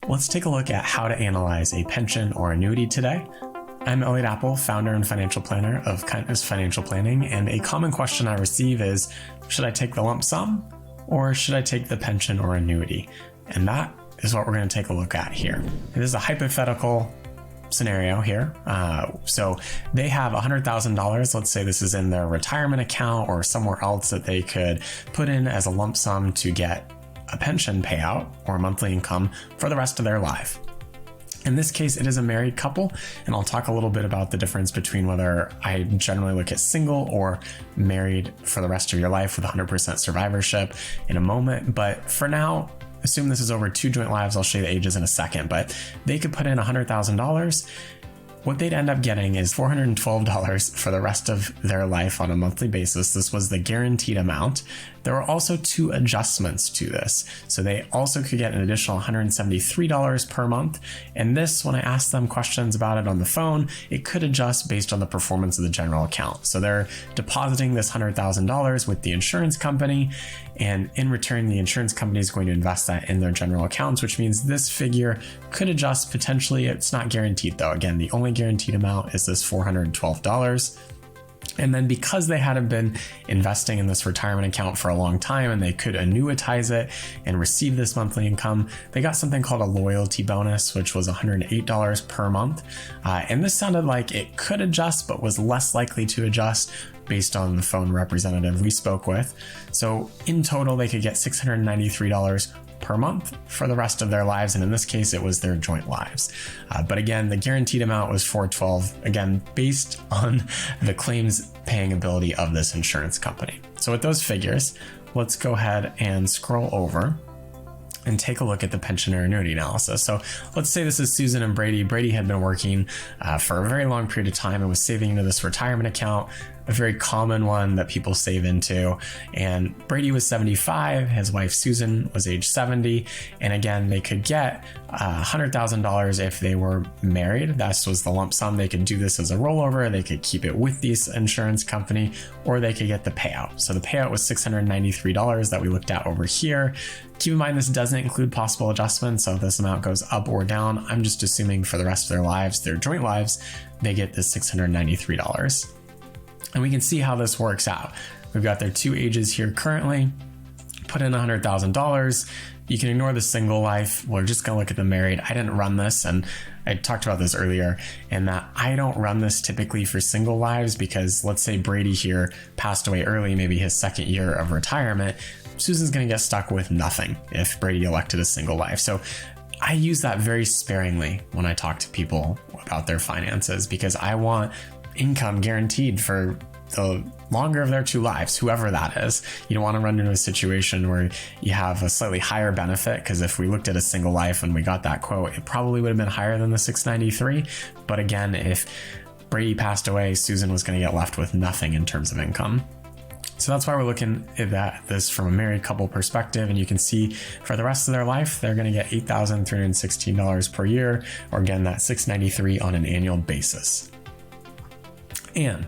let's take a look at how to analyze a pension or annuity today. I'm Elliot Apple, founder and financial planner of Kindness Financial Planning, and a common question I receive is, should I take the lump sum or should I take the pension or annuity? And that is what we're going to take a look at here. It is a hypothetical scenario here. So they have $100,000. Let's say this is in their retirement account or somewhere else that they could put in as a lump sum to get a pension payout or monthly income for the rest of their life. In this case, it is a married couple, and I'll talk a little bit about the difference between whether I generally look at single or married for the rest of your life with 100% survivorship in a moment. But for now, assume this is over 2 joint lives. I'll show you the ages in a second, but they could put in $100,000. What they'd end up getting is $412 for the rest of their life on a monthly basis. This was the guaranteed amount. There were also 2 adjustments to this. So they also could get an additional $173 per month. And this, when I asked them questions about it on the phone, it could adjust based on the performance of the general account. So they're depositing this $100,000 with the insurance company, and in return, the insurance company is going to invest that in their general accounts, which means this figure could adjust potentially. It's not guaranteed though. Again, the only guaranteed amount is this $412. And then because they hadn't been investing in this retirement account for a long time and they could annuitize it and receive this monthly income, they got something called a loyalty bonus, which was $108 per month. And this sounded like it could adjust, but was less likely to adjust based on the phone representative we spoke with. So in total, they could get $693 per month for the rest of their lives. And in this case, it was their joint lives. But again, the guaranteed amount was $412, again, based on the claims paying ability of this insurance company. So with those figures, let's go ahead and scroll over and take a look at the pension or annuity analysis. So let's say this is Susan and Brady. Brady had been working for a very long period of time and was saving into this retirement account, a very common one that people save into. And Brady was 75, his wife Susan was age 70. And again, they could get $100,000 if they were married. That was the lump sum. They could do this as a rollover. They could keep it with the insurance company, or they could get the payout. So the payout was $693 that we looked at over here. Keep in mind, this doesn't include possible adjustments. So if this amount goes up or down, I'm just assuming for the rest of their lives, their joint lives, they get this $693. And we can see how this works out. We've got their 2 ages here currently, put in $100,000. You can ignore the single life. We're just gonna look at the married. I didn't run this, and I talked about this earlier, in that I don't run this typically for single lives because let's say Brady here passed away early, maybe his 2nd year of retirement, Susan's gonna get stuck with nothing if Brady elected a single life. So I use that very sparingly when I talk to people about their finances because I want income guaranteed for the longer of their 2 lives, whoever that is. You don't want to run into a situation where you have a slightly higher benefit, because if we looked at a single life and we got that quote, it probably would have been higher than the 693. But again, if Brady passed away, Susan was going to get left with nothing in terms of income. So that's why we're looking at this from a married couple perspective. And you can see for the rest of their life, they're going to get $8,316 per year, or again, that $693 on an annual basis. And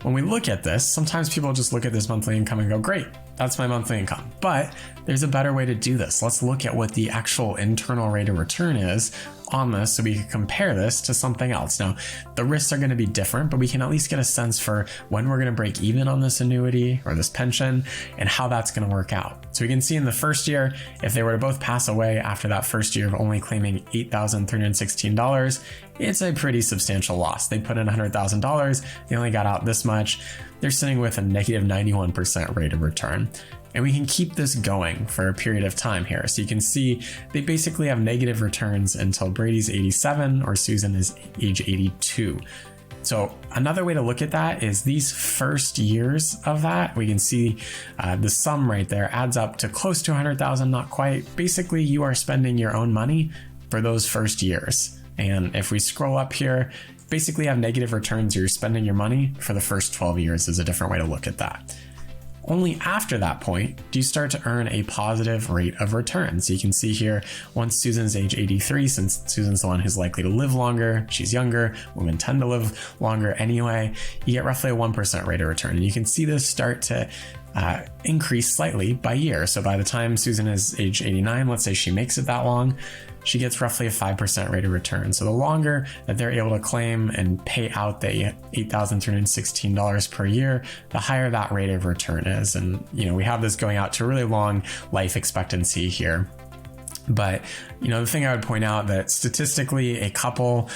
when we look at this, sometimes people just look at this monthly income and go, great, that's my monthly income. But there's a better way to do this. Let's look at what the actual internal rate of return is on this so we can compare this to something else. Now, the risks are going to be different, but we can at least get a sense for when we're going to break even on this annuity or this pension and how that's going to work out. So we can see in the first year, if they were to both pass away after that first year of only claiming $8,316, it's a pretty substantial loss. They put in $100,000, they only got out this much. They're sitting with a negative 91% rate of return. And we can keep this going for a period of time here. So you can see they basically have negative returns until Brady's 87 or Susan is age 82. So another way to look at that is these first years of that, we can see the sum right there adds up to close to 100,000, not quite. Basically, you are spending your own money for those first years. And if we scroll up here, basically have negative returns, you're spending your money for the first 12 years is a different way to look at that. Only after that point do you start to earn a positive rate of return. So you can see here, once Susan's age 83, since Susan's the one who's likely to live longer, she's younger, women tend to live longer anyway, you get roughly a 1% rate of return. And you can see this start to increase slightly by year. So by the time Susan is age 89, let's say she makes it that long, she gets roughly a 5% rate of return. So the longer that they're able to claim and pay out the $8,316 per year, the higher that rate of return is. And, we have this going out to a really long life expectancy here. But, the thing I would point out that statistically a couple,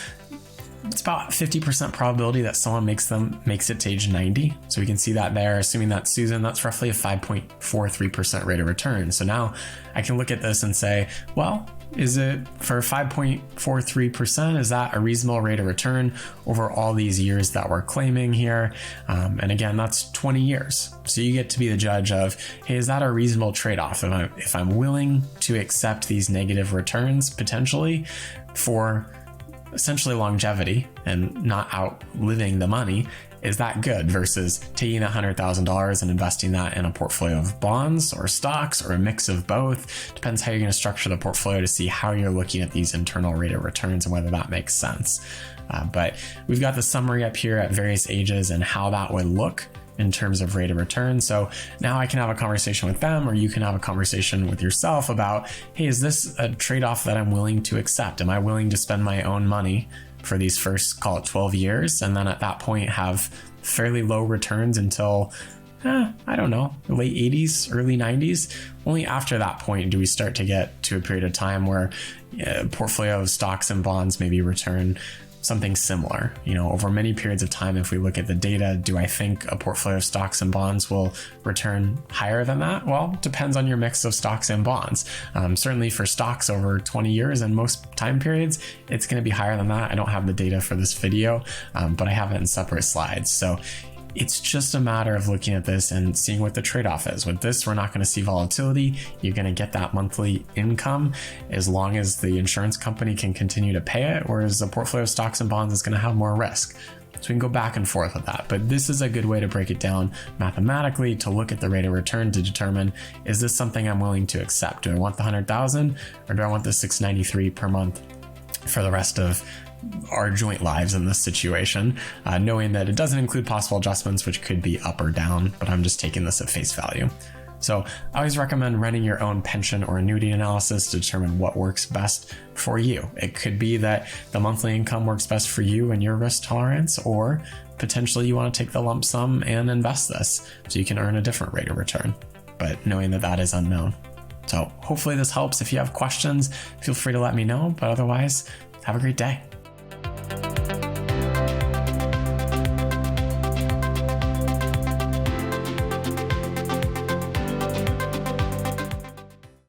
it's about 50% probability that someone makes it to age 90. So we can see that there, assuming that's Susan, that's roughly a 5.43% rate of return. So now I can look at this and say, well, is it for 5.43%? Is that a reasonable rate of return over all these years that we're claiming here? And again, that's 20 years. So you get to be the judge of, hey, is that a reasonable trade-off? If I'm willing to accept these negative returns potentially for essentially longevity and not outliving the money, is that good versus taking $100,000 and investing that in a portfolio of bonds or stocks or a mix of both? Depends how you're going to structure the portfolio to see how you're looking at these internal rate of returns and whether that makes sense. But we've got the summary up here at various ages and how that would look in terms of rate of return. So now I can have a conversation with them, or you can have a conversation with yourself about, hey, is this a trade-off that I'm willing to accept? Am I willing to spend my own money for these first, call it 12 years, and then at that point have fairly low returns until, I don't know, late 80s, early 90s? Only after that point do we start to get to a period of time where a portfolio of stocks and bonds maybe return something similar. Over many periods of time, if we look at the data, do I think a portfolio of stocks and bonds will return higher than that? Well, it depends on your mix of stocks and bonds. Certainly for stocks over 20 years and most time periods, it's going to be higher than that. I don't have the data for this video, but I have it in separate slides. So it's just a matter of looking at this and seeing what the trade-off is. With this, we're not going to see volatility. You're going to get that monthly income as long as the insurance company can continue to pay it, whereas a portfolio of stocks and bonds is going to have more risk. So we can go back and forth with that. But this is a good way to break it down mathematically, to look at the rate of return to determine, is this something I'm willing to accept? Do I want the 100,000 or do I want the 693 per month for the rest of our joint lives in this situation, knowing that it doesn't include possible adjustments, which could be up or down, but I'm just taking this at face value. So I always recommend running your own pension or annuity analysis to determine what works best for you. It could be that the monthly income works best for you and your risk tolerance, or potentially you want to take the lump sum and invest this so you can earn a different rate of return, but knowing that that is unknown. So hopefully this helps. If you have questions, feel free to let me know, but otherwise, have a great day.